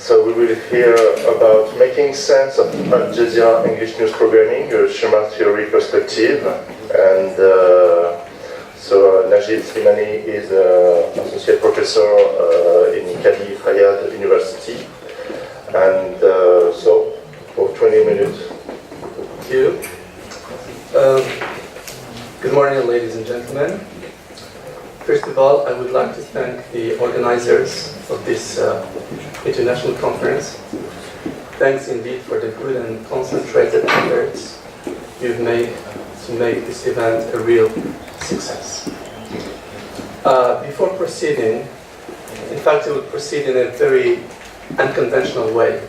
So we will hear about making sense of Aljazeera English news programming, a schema theory perspective. And so Najib SLIMANI is an associate professor in Cadi Ayyad University. And so for 20 minutes. Thank you. Good morning, ladies and gentlemen. First of all, I would like to thank the organizers of this international conference. Thanks indeed for the good and concentrated efforts you've made to make this event a real success. Before proceeding, in fact, I will proceed in a very unconventional way.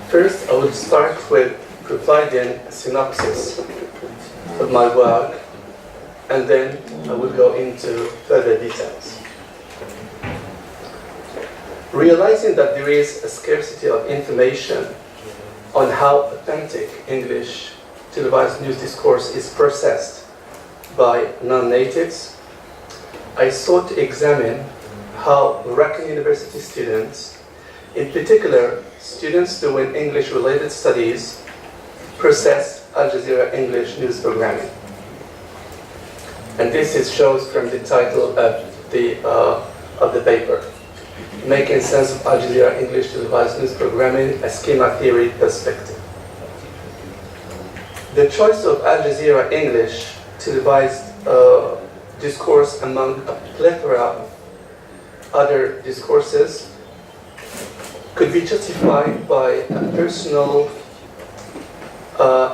First, I will start with providing a synopsis of my work, and then I will go into further details. Realizing that there is a scarcity of information on how authentic English televised news discourse is processed by non-natives, I sought to examine how Moroccan university students, in particular students doing English-related studies, process Aljazeera English news programming. And this shows from the title of the paper, Making Sense of Aljazeera English Televised News Programming, a Schema Theory Perspective. The choice of Aljazeera English televised discourse among a plethora of other discourses could be justified by a personal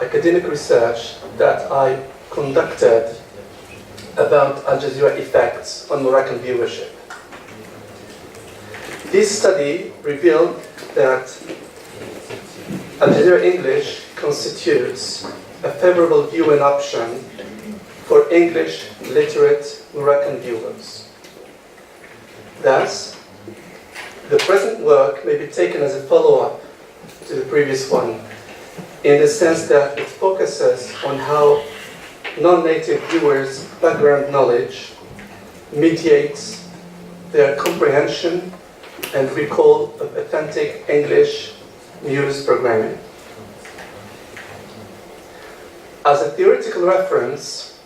academic research that I conducted about Al Jazeera effects on Moroccan viewership. This study revealed that Al Jazeera English constitutes a favorable viewing option for English literate Moroccan viewers. Thus, the present work may be taken as a follow-up to the previous one, in the sense that it focuses on how non-native viewers' background knowledge mediates their comprehension and recall of authentic English news programming. As a theoretical reference,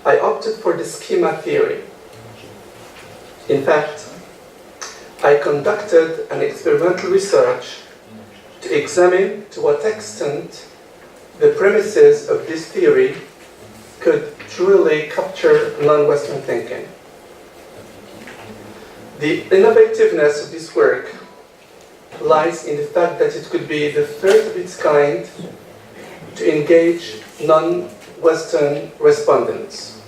I opted for the schema theory. In fact, I conducted an experimental research to examine to what extent the premises of this theory could truly capture non-Western thinking. The innovativeness of this work lies in the fact that it could be the first of its kind to engage non-Western respondents.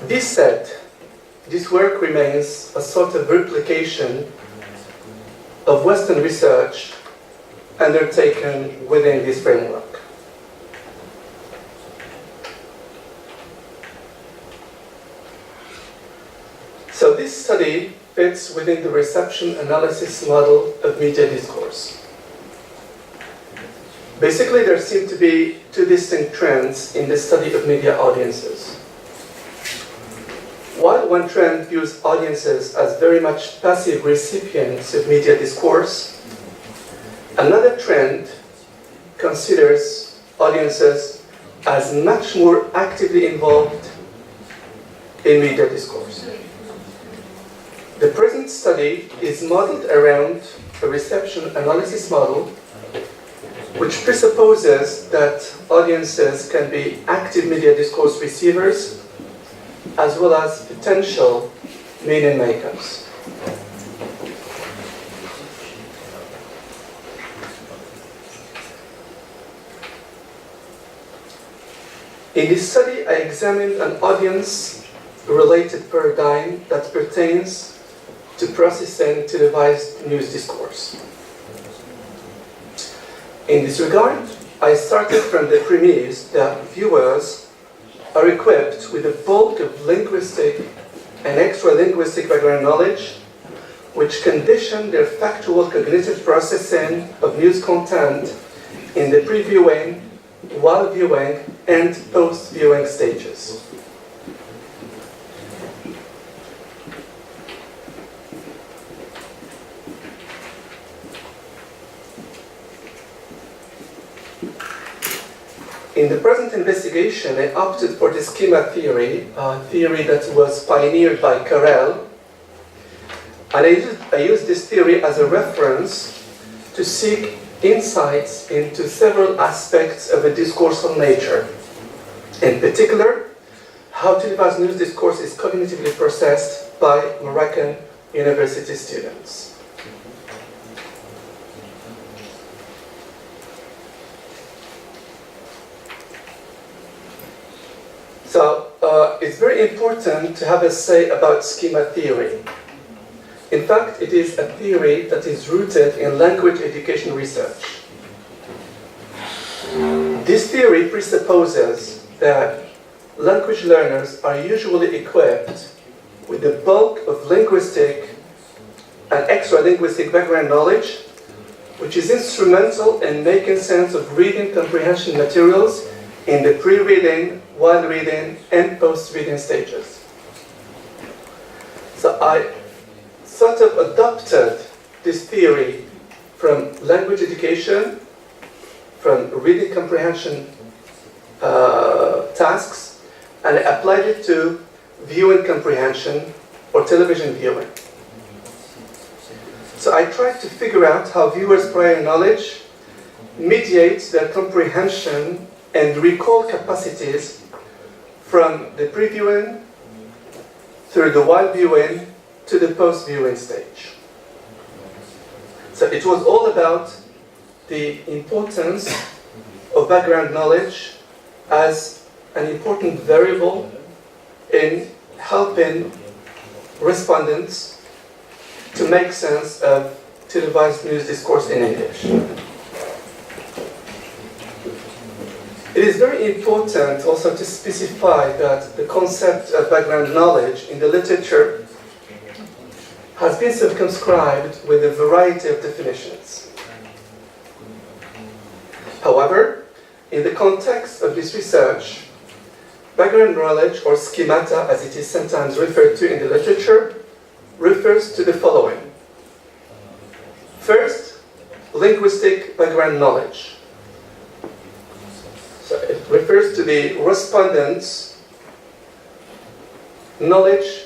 This said, this work remains a sort of replication of Western research undertaken within this framework. So this study fits within the reception analysis model of media discourse. Basically, there seem to be two distinct trends in the study of media audiences. While one trend views audiences as very much passive recipients of media discourse, another trend considers audiences as much more actively involved in media discourse. The present study is modeled around a reception analysis model which presupposes that audiences can be active media discourse receivers as well as potential meaning makers. In this study, I examined an audience-related paradigm that pertains to processing televised news discourse. In this regard, I started from the premise that viewers are equipped with a bulk of linguistic and extra-linguistic background knowledge, which condition their factual cognitive processing of news content in the previewing, while viewing, and post-viewing stages. In the present investigation, I opted for the schema theory, a theory that was pioneered by Carrel. And I used this theory as a reference to seek insights into several aspects of a discursive nature. In particular, how televised news discourse is cognitively processed by Moroccan university students. So it's very important to have a say about schema theory. In fact, it is a theory that is rooted in language education research. This theory presupposes that language learners are usually equipped with the bulk of linguistic and extra-linguistic background knowledge, which is instrumental in making sense of reading comprehension materials in the pre-reading, while reading, and post-reading stages. So I sort of adopted this theory from language education, from reading comprehension tasks, and I applied it to viewing comprehension or television viewing. So I tried to figure out how viewers' prior knowledge mediates their comprehension and recall capacities from the pre-viewing through the while viewing to the post-viewing stage. So it was all about the importance of background knowledge as an important variable in helping respondents to make sense of televised news discourse in English. It is very important also to specify that the concept of background knowledge in the literature has been circumscribed with a variety of definitions. However, in the context of this research, background knowledge, or schemata as it is sometimes referred to in the literature, refers to the following. First, linguistic background knowledge. So it refers to the respondent's knowledge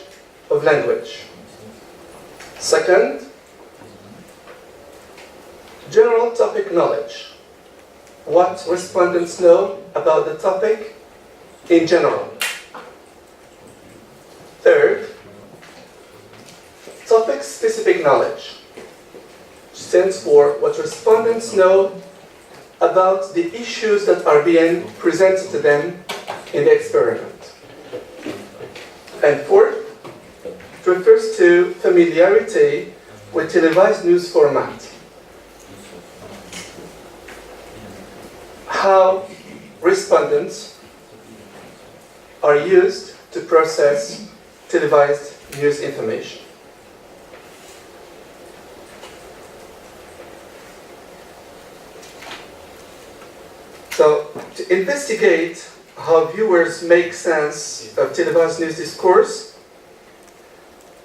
of language. Second, general topic knowledge. What respondents know about the topic in general. Third, topic-specific knowledge, which stands for what respondents know about the issues that are being presented to them in the experiment. And fourth, it refers to familiarity with televised news format. How respondents are used to process televised news information. So, to investigate how viewers make sense of televised news discourse,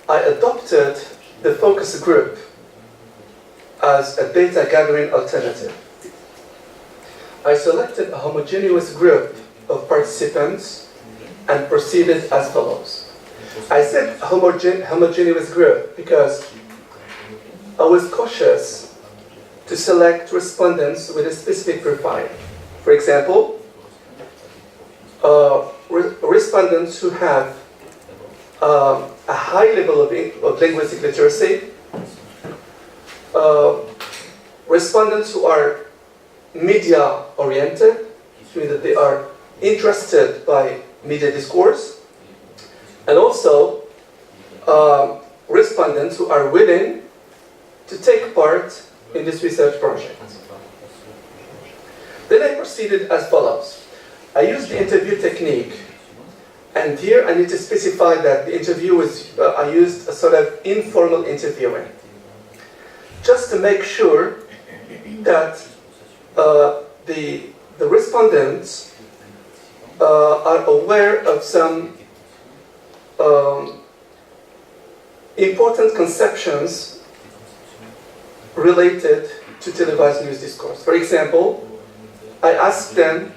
I adopted the focus group as a data gathering alternative. I selected a homogeneous group of participants and proceeded as follows. I said homogeneous group because I was cautious to select respondents with a specific profile. For example, respondents who have a high level of linguistic literacy, respondents who are media-oriented, which means that they are interested by media discourse, and also respondents who are willing to take part in this research project. Then I proceeded as follows. I used the interview technique, and here I need to specify that the interview was, I used a sort of informal interviewing, just to make sure that the respondents are aware of some important conceptions related to televised news discourse. For example, I asked them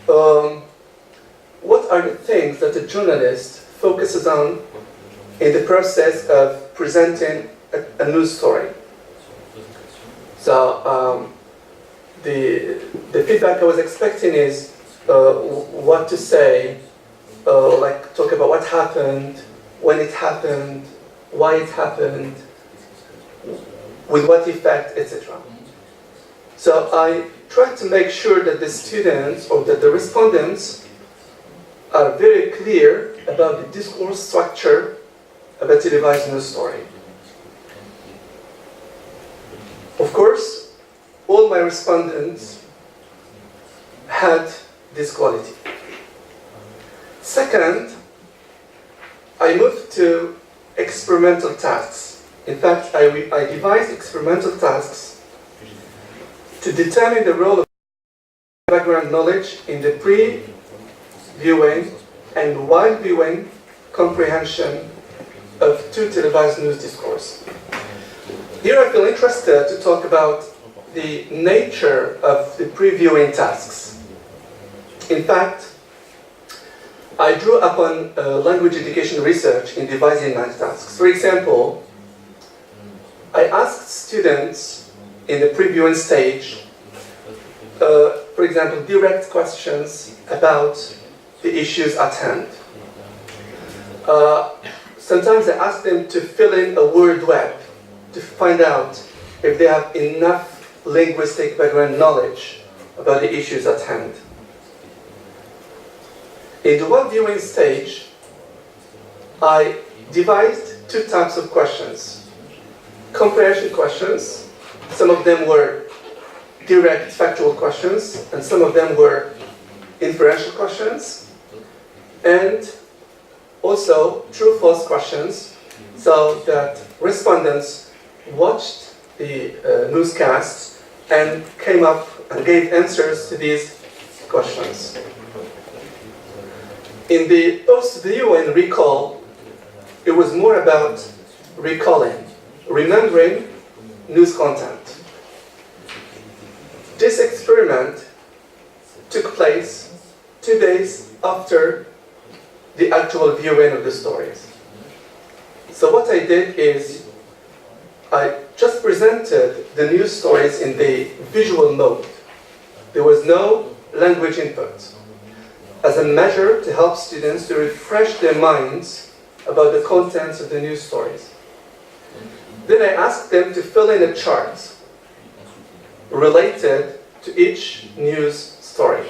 what are the things that a journalist focuses on in the process of presenting a news story. So the feedback I was expecting is what to say, like talk about what happened, when it happened, why it happened, with what effect, etc. So I tried to make sure that the students or that the respondents are very clear about the discourse structure of a televised news story. Of course, all my respondents had this quality. Second, I moved to experimental tasks. In fact, I devised experimental tasks to determine the role of background knowledge in the pre-viewing and while viewing comprehension of two televised news discourse. Here I feel interested to talk about the nature of the previewing tasks. In fact, I drew upon language education research in devising my tasks. For example, I asked students in the previewing stage, for example, direct questions about the issues at hand. Sometimes I asked them to fill in a word web to find out if they have enough linguistic background knowledge about the issues at hand. In the while viewing stage, I devised two types of questions. Comprehension questions, some of them were direct factual questions, and some of them were inferential questions, and also true-false questions, so that respondents watched the newscasts and came up and gave answers to these questions. In the post-view and recall, it was more about recalling, remembering news content. This experiment took place 2 days after the actual viewing of the stories. So what I did is I just presented the news stories in the visual mode. There was no language input, as a measure to help students to refresh their minds about the contents of the news stories. Then I asked them to fill in a chart related to each news story.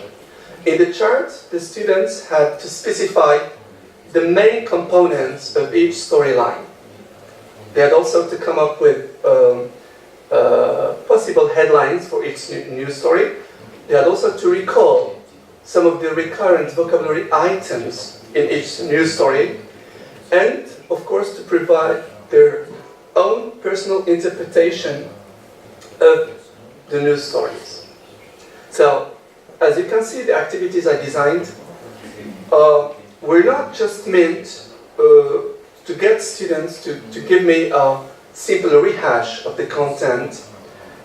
In the chart, the students had to specify the main components of each storyline. They had also to come up with possible headlines for each news story. They had also to recall some of the recurrent vocabulary items in each news story, and of course to provide their own personal interpretation of the news stories. So, as you can see, the activities I designed were not just meant to get students to give me a simple rehash of the content.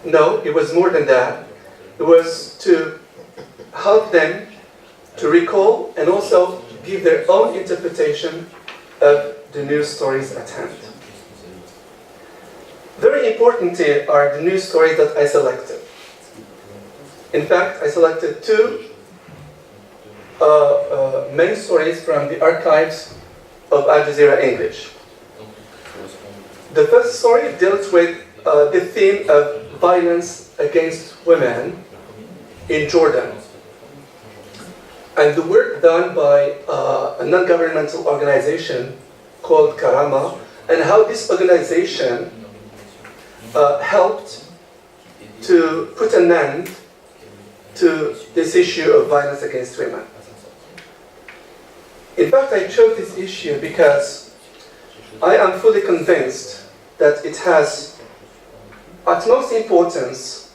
No, it was more than that. It was to help them to recall and also give their own interpretation of the news stories at hand. Very important are the news stories that I selected. In fact, I selected two main stories from the archives of Aljazeera English. The first story deals with the theme of violence against women in Jordan, and the work done by a non-governmental organization called Karama, and how this organization helped to put an end to this issue of violence against women. In fact, I chose this issue because I am fully convinced that it has utmost importance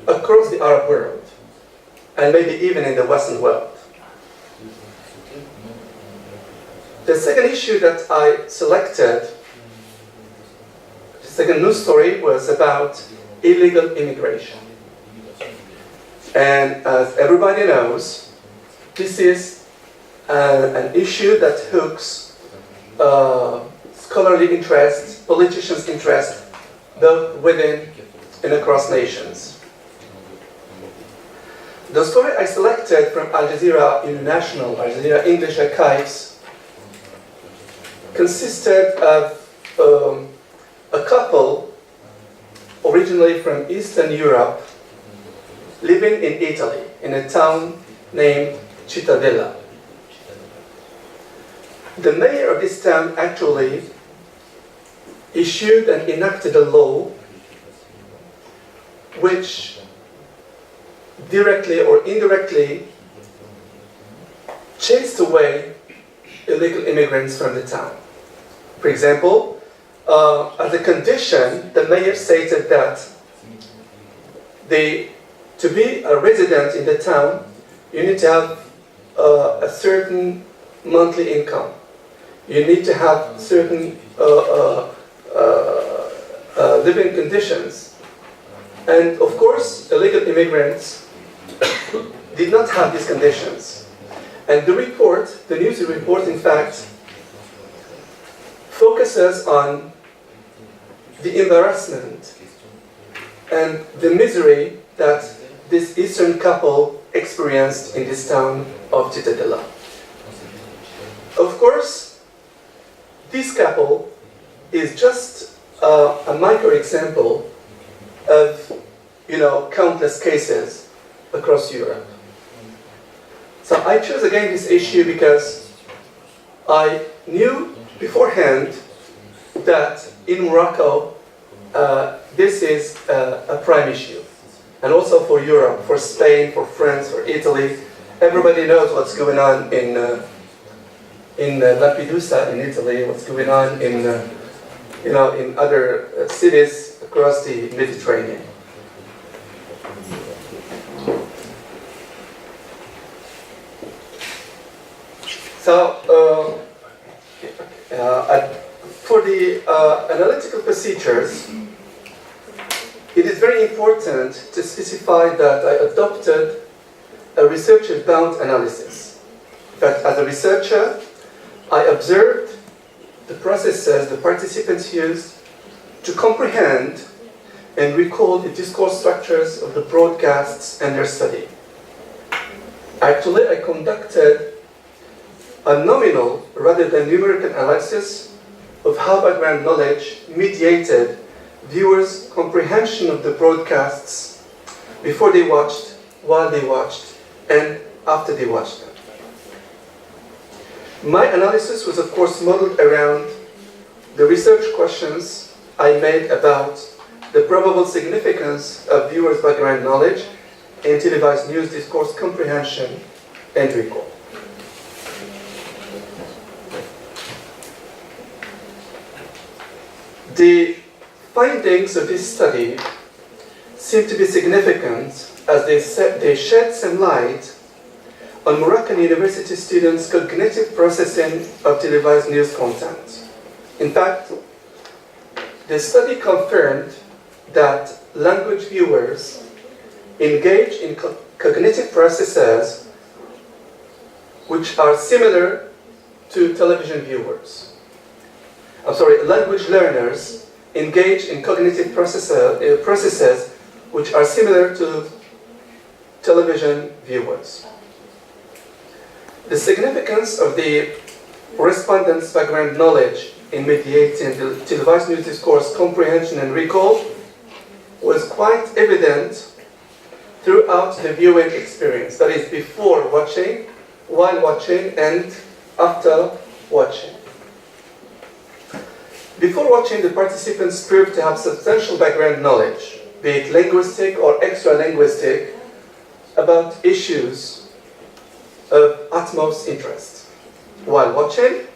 across the Arab world, and maybe even in the Western world. The second issue that I selected, the second news story, was about illegal immigration. And as everybody knows, this is an issue that hooks scholarly interest, politicians' interest, both within and across nations. The story I selected from Aljazeera International, Aljazeera English archives, consisted of a couple originally from Eastern Europe living in Italy, in a town named Cittadella. The mayor of this town actually issued and enacted a law which directly or indirectly chased away illegal immigrants from the town. For example, as a condition, the mayor stated that to be a resident in the town, you need to have a certain monthly income. You need to have certain living conditions. And of course, illegal immigrants did not have these conditions. And the report, the news report, in fact, focuses on the embarrassment and the misery that this Eastern couple experienced in this town of Cittadella. Of course, this couple is just a micro example of, countless cases across Europe. So I chose again this issue because I knew beforehand that in Morocco this is a prime issue, and also for Europe, for Spain, for France, for Italy. Everybody knows what's going on in Lampedusa in Italy, what's going on in other cities across the Mediterranean. So, for the analytical procedures, it is very important to specify that I adopted a researcher-bound analysis. But as a researcher, I observed the processes the participants used to comprehend and recall the discourse structures of the broadcasts and their study. Actually, I conducted a nominal rather than numerical analysis of how background knowledge mediated viewers' comprehension of the broadcasts before they watched, while they watched, and after they watched them. My analysis was, of course, modeled around the research questions I made about the probable significance of viewers' background knowledge in televised news discourse comprehension and recall. The findings of this study seem to be significant as they shed some light on Moroccan university students' cognitive processing of televised news content. In fact, the study confirmed that language viewers engage in cognitive processes which are similar to television viewers. Language learners engage in cognitive processes which are similar to television viewers. The significance of the respondents' background knowledge in mediating the televised news discourse comprehension and recall was quite evident throughout the viewing experience. That is, before watching, while watching, and after watching. Before watching, the participants proved to have substantial background knowledge, be it linguistic or extra-linguistic, about issues of utmost interest. While watching,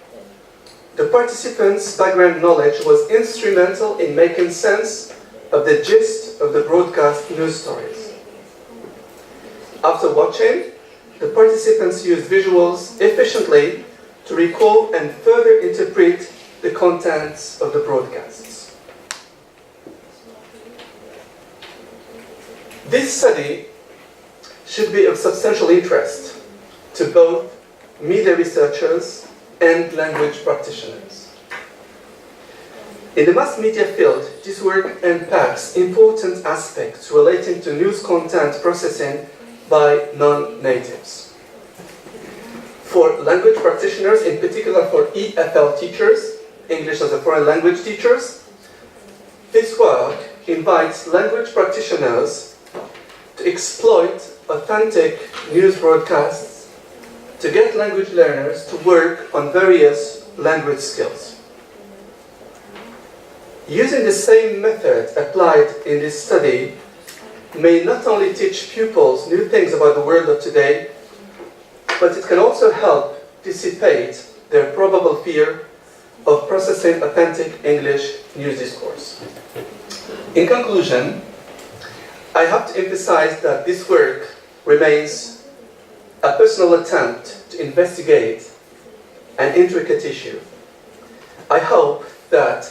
the participants' background knowledge was instrumental in making sense of the gist of the broadcast news stories. After watching, the participants used visuals efficiently to recall and further interpret the contents of the broadcasts. This study should be of substantial interest to both media researchers and language practitioners. In the mass media field, this work unpacks important aspects relating to news content processing by non-natives. For language practitioners, in particular for EFL teachers, English as a foreign language teachers, this work invites language practitioners to exploit authentic news broadcasts to get language learners to work on various language skills. Using the same method applied in this study may not only teach pupils new things about the world of today, but it can also help dissipate their probable fear of processing authentic English news discourse. In conclusion, I have to emphasize that this work remains a personal attempt to investigate an intricate issue. I hope that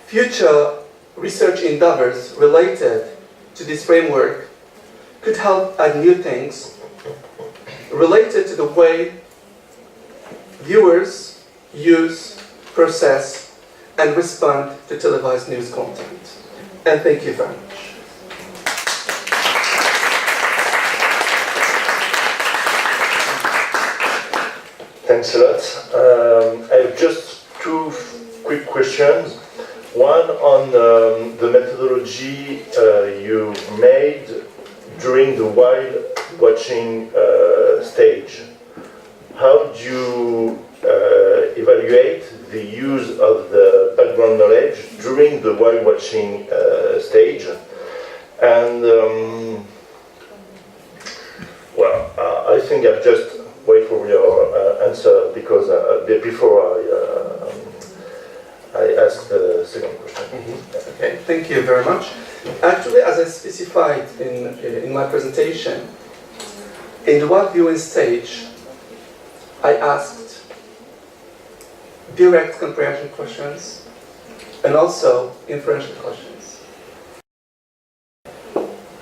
future research endeavors related to this framework could help add new things related to the way viewers use, process, and respond to televised news content. And thank you very much. Thanks a lot. I have just two quick questions. One on the methodology you made during the while watching stage. How do you evaluate the use of the background knowledge during the while watching stage? And well, I think I'll just wait for your answer because before I ask the second question. Mm-hmm. Okay, thank you very much. Actually, as I specified in my presentation, in the while viewing stage, I asked direct comprehension questions and also inferential questions.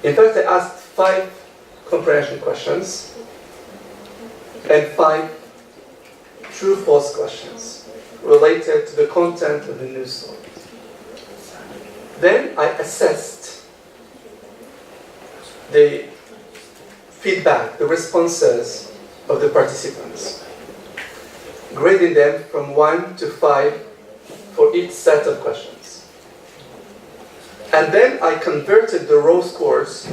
In fact, I asked 5 comprehension questions and 5 true-false questions related to the content of the news story. Then I assessed the feedback, the responses of the participants, grading them from 1 to 5 for each set of questions. And then I converted the raw scores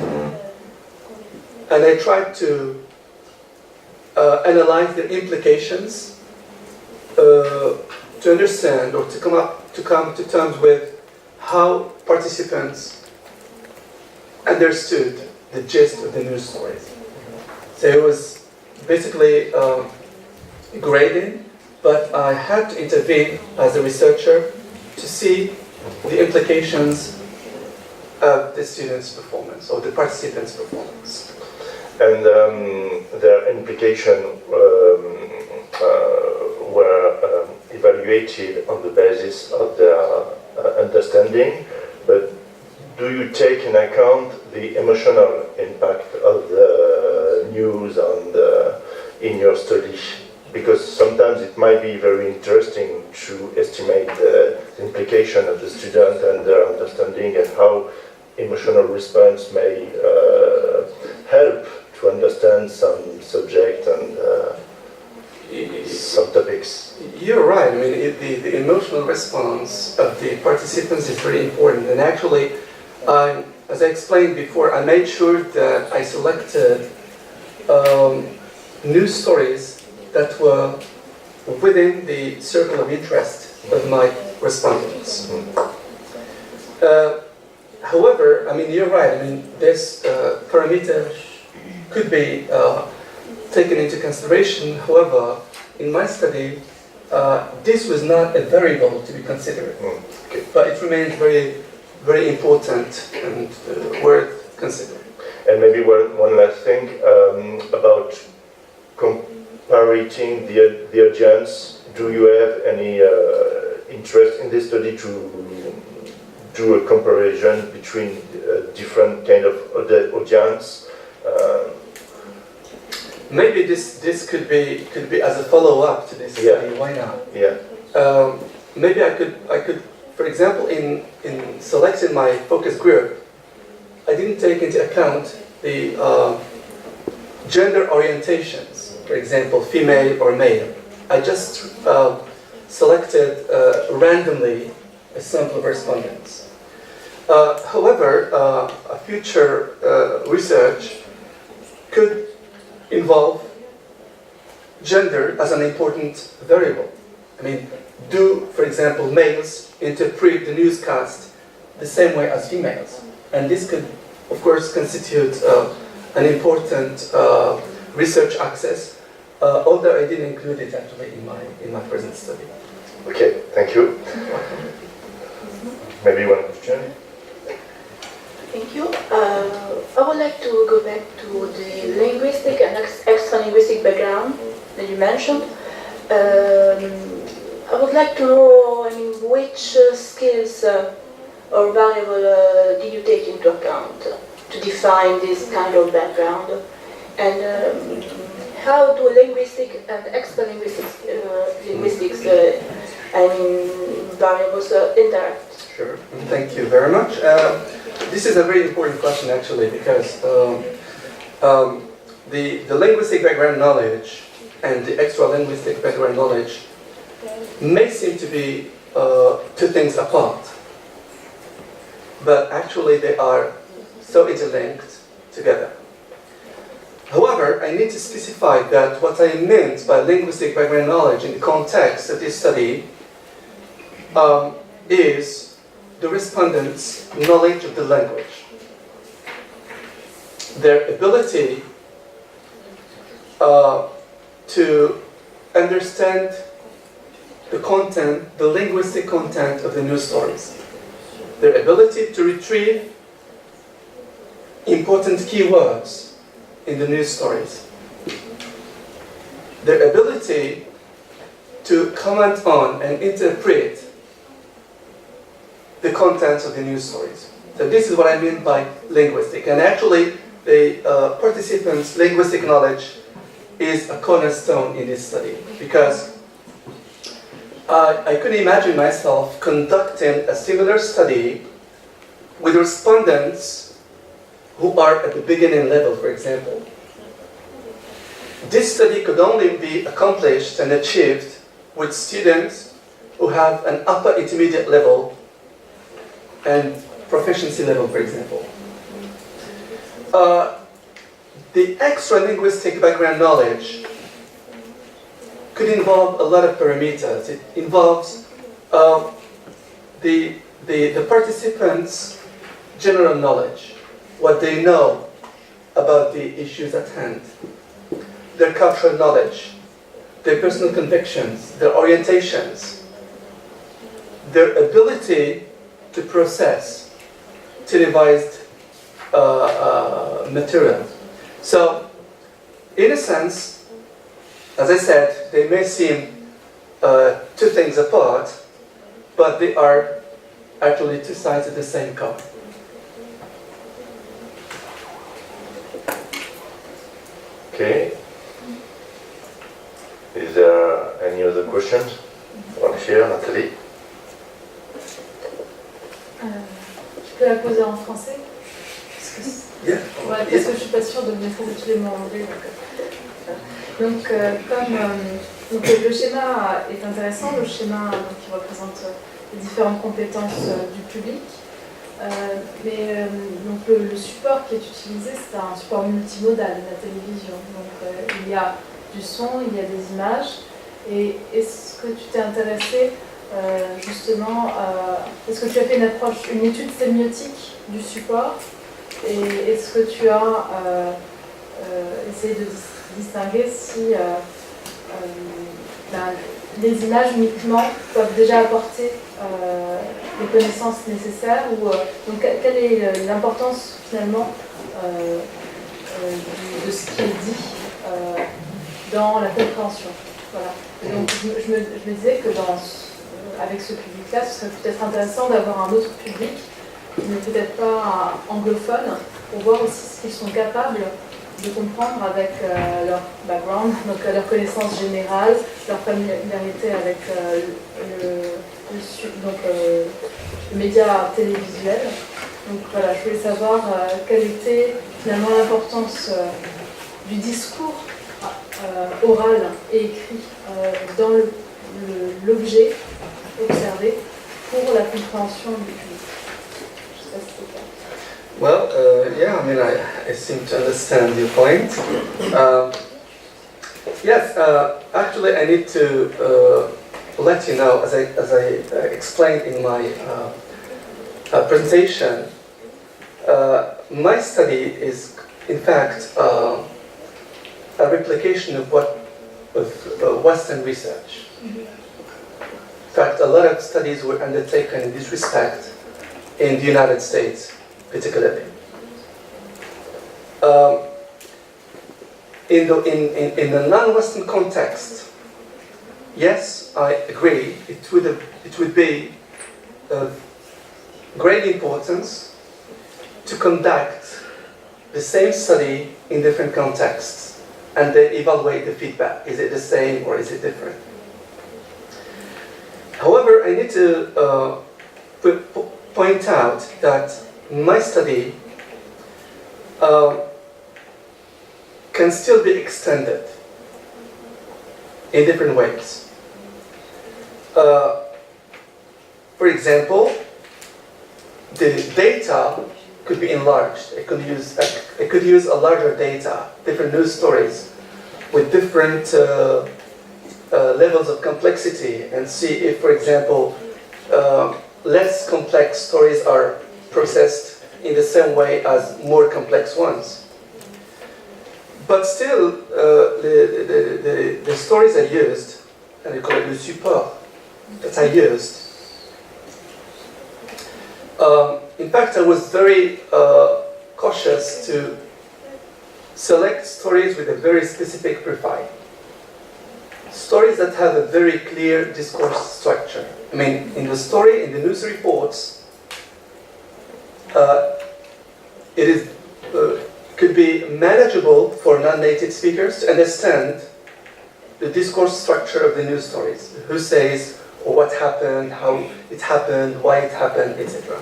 and I tried to analyze the implications to understand or to come to terms with how participants understood the gist of the news stories. So it was basically grading, but I had to intervene as a researcher to see the implications of the students' performance or the participants' performance. And their implication were evaluated on the basis of their understanding, but do you take into account the emotional impact of the news in your study? Because sometimes it might be very interesting to estimate the implication of the student and their understanding and how emotional response may help to understand some subject and some topics. You're right. I mean, the emotional response of the participants is very important. And actually, as I explained before, I made sure that I selected news stories that were within the circle of interest of my respondents. However, I mean, you're right. I mean, this parameter could be taken into consideration. However, in my study, this was not a variable to be considered, Okay. but it remains very, very important and worth considering. And maybe one last thing about comparing the audience. Do you have any interest in this study to do a comparison between different kind of audience, maybe this could be as a follow-up to this study. Why not? Yeah. Maybe I could, for example, in selecting my focus group, I didn't take into account the gender orientations. For example, female or male. I just selected randomly a sample of respondents. However, a future research could involve gender as an important variable. I mean, do, for example, males interpret the newscast the same way as females? And this could, of course, constitute an important research access, although I didn't include it actually in my present study. Okay, thank you. Maybe one question? Thank you. I would like to go back to the linguistic and extra-linguistic background that you mentioned. I would like to know, which skills or variable did you take into account to define this kind of background? And how do linguistic and linguistics variables interact? Sure, thank you very much. This is a very important question actually, because the linguistic background knowledge and the extra-linguistic background knowledge may seem to be two things apart, but actually they are so interlinked together. However, I need to specify that what I meant by linguistic background knowledge in the context of this study is the respondents' knowledge of the language, their ability to understand the content, the linguistic content of the news stories, their ability to retrieve important keywords in the news stories, their ability to comment on and interpret the contents of the news stories. So this is what I mean by linguistic. And actually, the participants' linguistic knowledge is a cornerstone in this study, because I could imagine myself conducting a similar study with respondents who are at the beginning level, for example. This study could only be accomplished and achieved with students who have an upper intermediate level and proficiency level, for example. The extra-linguistic background knowledge could involve a lot of parameters. It involves the participants' general knowledge, what they know about the issues at hand, their cultural knowledge, their personal convictions, their orientations, their ability to process televised material. So, in a sense, as I said, they may seem two things apart, but they are actually two sides of the same coin. Okay. Is there any other questions? One here, Nathalie. Je peux la poser en français parce que je suis pas sûre de maîtriser tous les mots en anglais. Donc, comme le schéma est intéressant, le schéma qui représente les différentes compétences du public, mais donc le support qui est utilisé, c'est un support multimodal, la télévision. Donc il y a du son, il y a des images. Et est-ce que tu t'es intéressé justement, est-ce que tu as fait une étude sémiotique du support, et est-ce que tu as essayé de distinguer si les images uniquement peuvent déjà apporter les connaissances nécessaires, ou donc quelle est l'importance finalement de ce qui est dit dans la compréhension. Voilà. Et donc je me disais que avec ce public-là, ce serait peut-être intéressant d'avoir un autre public qui n'est peut-être pas anglophone, pour voir aussi ce qu'ils sont capables de comprendre avec leur background, donc leur connaissance générale, leur familiarité avec le média télévisuel. Donc voilà, je voulais savoir quelle était finalement l'importance du discours oral et écrit dans l'objet observé pour la compréhension du public. Je sais pas si c'est clair. Well, yeah, I mean, I seem to understand your point. Yes, actually, I need to let you know, as I explained in my presentation, my study is, in fact, a replication of Western research. In fact, a lot of studies were undertaken in this respect in the United States, particularly. In the non-Western context, yes, I agree, it would be of great importance to conduct the same study in different contexts and then evaluate the feedback. Is it the same or is it different? However, I need to point out that my study can still be extended in different ways. For example, the data could be enlarged. It could use a larger data, different news stories with different levels of complexity, and see if, for example, less complex stories are processed in the same way as more complex ones. But still, the stories I used, and I call it le support that I used, in fact, I was very cautious to select stories with a very specific profile. Stories that have a very clear discourse structure. I mean, in the story, in the news reports, it could be manageable for non-native speakers to understand the discourse structure of the news stories. Who says, or what happened, how it happened, why it happened, etc.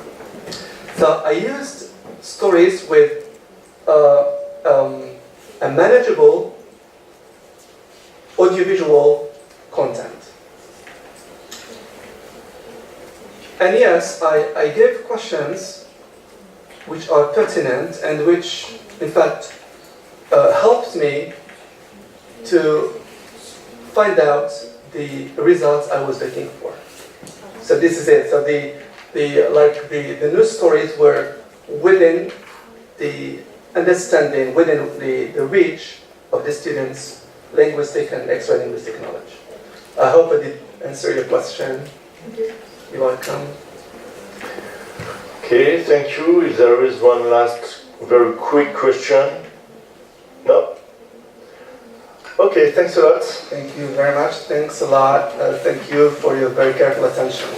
So I used stories with a manageable audiovisual content. And yes, I gave questions which are pertinent and which, in fact, helped me to find out the results I was looking for. So this is it. So the news stories were within the understanding, within the reach of the students' linguistic and extra-linguistic knowledge. I hope I did answer your question. Thank you. You're welcome. Okay, thank you. If there is one last very quick question. No? Okay, thanks a lot. Thank you very much. Thanks a lot. Thank you for your very careful attention.